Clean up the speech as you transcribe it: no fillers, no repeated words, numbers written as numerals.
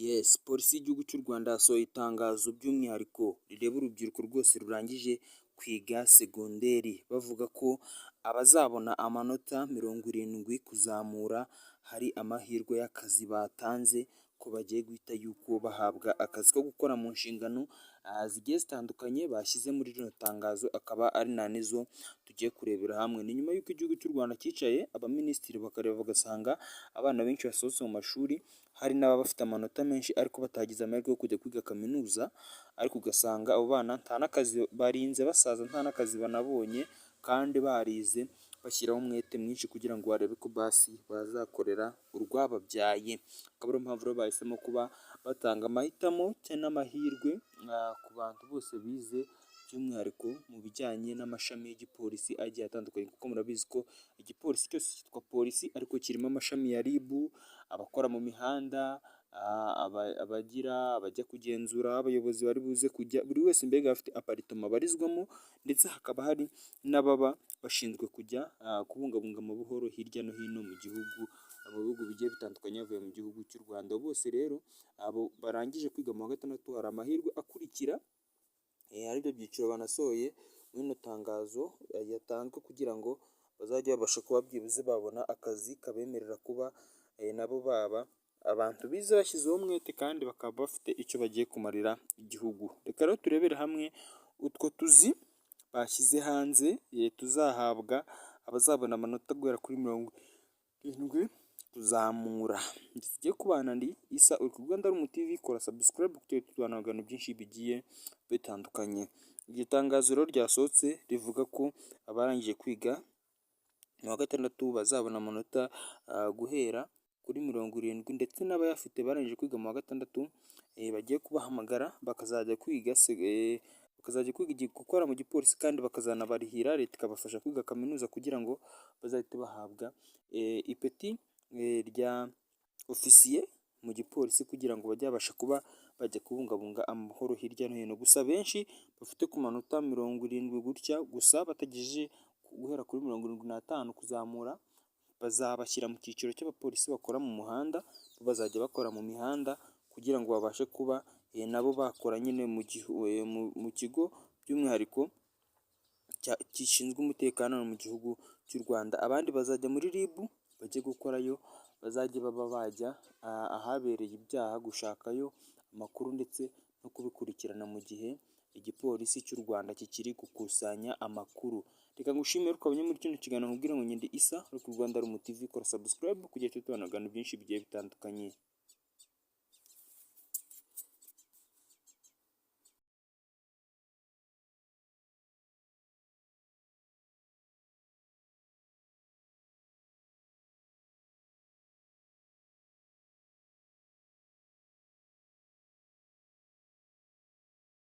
Yes, polisi y'igihugu cy'u Rwanda yasohoye itangazo by'umwihariko rireba urubyiruko rwose rurangije kwiga segonderi, bavuga ko abazabona amanota 70 kuzamura hari amahirwe y'akazi batanze ko bagiye guhita yuko bahabwa akazi ko gukora mu nshingano zigiye zitandukanye bashyize muri rino tangazo, akaba ari nta nizo tugiye kurebera hamwe. Ni nyuma y'uko igihugu cy'u Rwanda cyicaye abaminisitiri bakareba bagasanga abana benshi basohotse mu mashuri hari n'ababa bafite amanota menshi ariko batagize amahirwe yo kujya kwiga kaminuza, ariko ugasanga abo bana nta n'akazi barinze basaza nta n'akazi banabonye kandi barize bashyiraho umwete mwinshi kugira ngo barebe ko basi bazakorera urwababyaye. Akaba ariyo mpamvu rero bahisemo kuba batanga amahitamo cyangwa n'amahirwe ku bantu bose bize by'umwihariko mu bijyanye n'amashami y'igipolisi agiye atandukanye, kuko murabizi ko igipolisi cyose cyitwa polisi ariko kirimo amashami ya RIB, abakora mu mihanda, abajya kugenzura, abayobozi bari buze kujya, buri wese mbega afite aparitoma abarizwamo, ndetse hakaba hari n'ababa bashinzwe kujya kubungabunga amahoro hirya no hino mu gihugu, mu bihugu bigiye bitandukanye bavuye mu gihugu cy'u Rwanda. Bose rero abo barangije kwiga mu wa gatandatu hari amahirwe akurikira, aribyo byiciro banasohoye muri rino tangazo yatanzwe kugira ngo bazajye babasha kuba byibuze babona akazi kabemerera kuba nabo baba abantu bize bashyizeho umwete kandi bakaba bafite icyo bagiye kumarira igihugu. Reka rero turebere hamwe utwo tuzi bashyize hanze tuzahabwa abazabona amanota guhera kuri 70 kuzamura. Tugiye kubana ndi Isa uri ku Rwanda Rumu TV, kora subscribe kugira ngo tubane ibintu byinshi bigiye bitandukanye. Iryo tangazo rero ryasohotse rivuga ko abarangije kwiga mu wa gatandatu bazabona amanota guhera kuri 70, ndetse n'abayafite barangije kwiga mu wa gatandatu bagiye kubahamagara bakazajya kwiga gukora mu gipolisi kandi bakazanabarihira, leta ikabafasha kwiga kaminuza kugira ngo bazahite bahabwa ipeti rya ofisiye mu gipolisi kugira ngo bajye babasha kuba bajya kubungabunga amahoro hirya no hino. Gusa benshi bafite ku manota 70 gutya gusa batagejeje guhera kuri 75 kuzamura, bazabashyira mu cyiciro cy'abapolisi bakora mu muhanda, bazajya bakora mu mihanda kugira ngo babashe kuba nabo bakora nyine mu kigo by'umwihariko gishinzwe umutekano mu gihugu cy'u Rwanda. Abandi bazajya muri RIB bajye gukorayo, bazajye bajya ahabereye ibyaha gushakayo amakuru ndetse no kubikurikirana mu gihe igipolisi cy'u Rwanda kikiri gukusanya amakuru. Reka ngushimire ukabonye muri kino kiganiro nkubwira ngo ndi Isa uri ku Rwanda Rumu TV, kora subscribe kugira ngo tubane ibintu byinshi bigiye bitandukanye.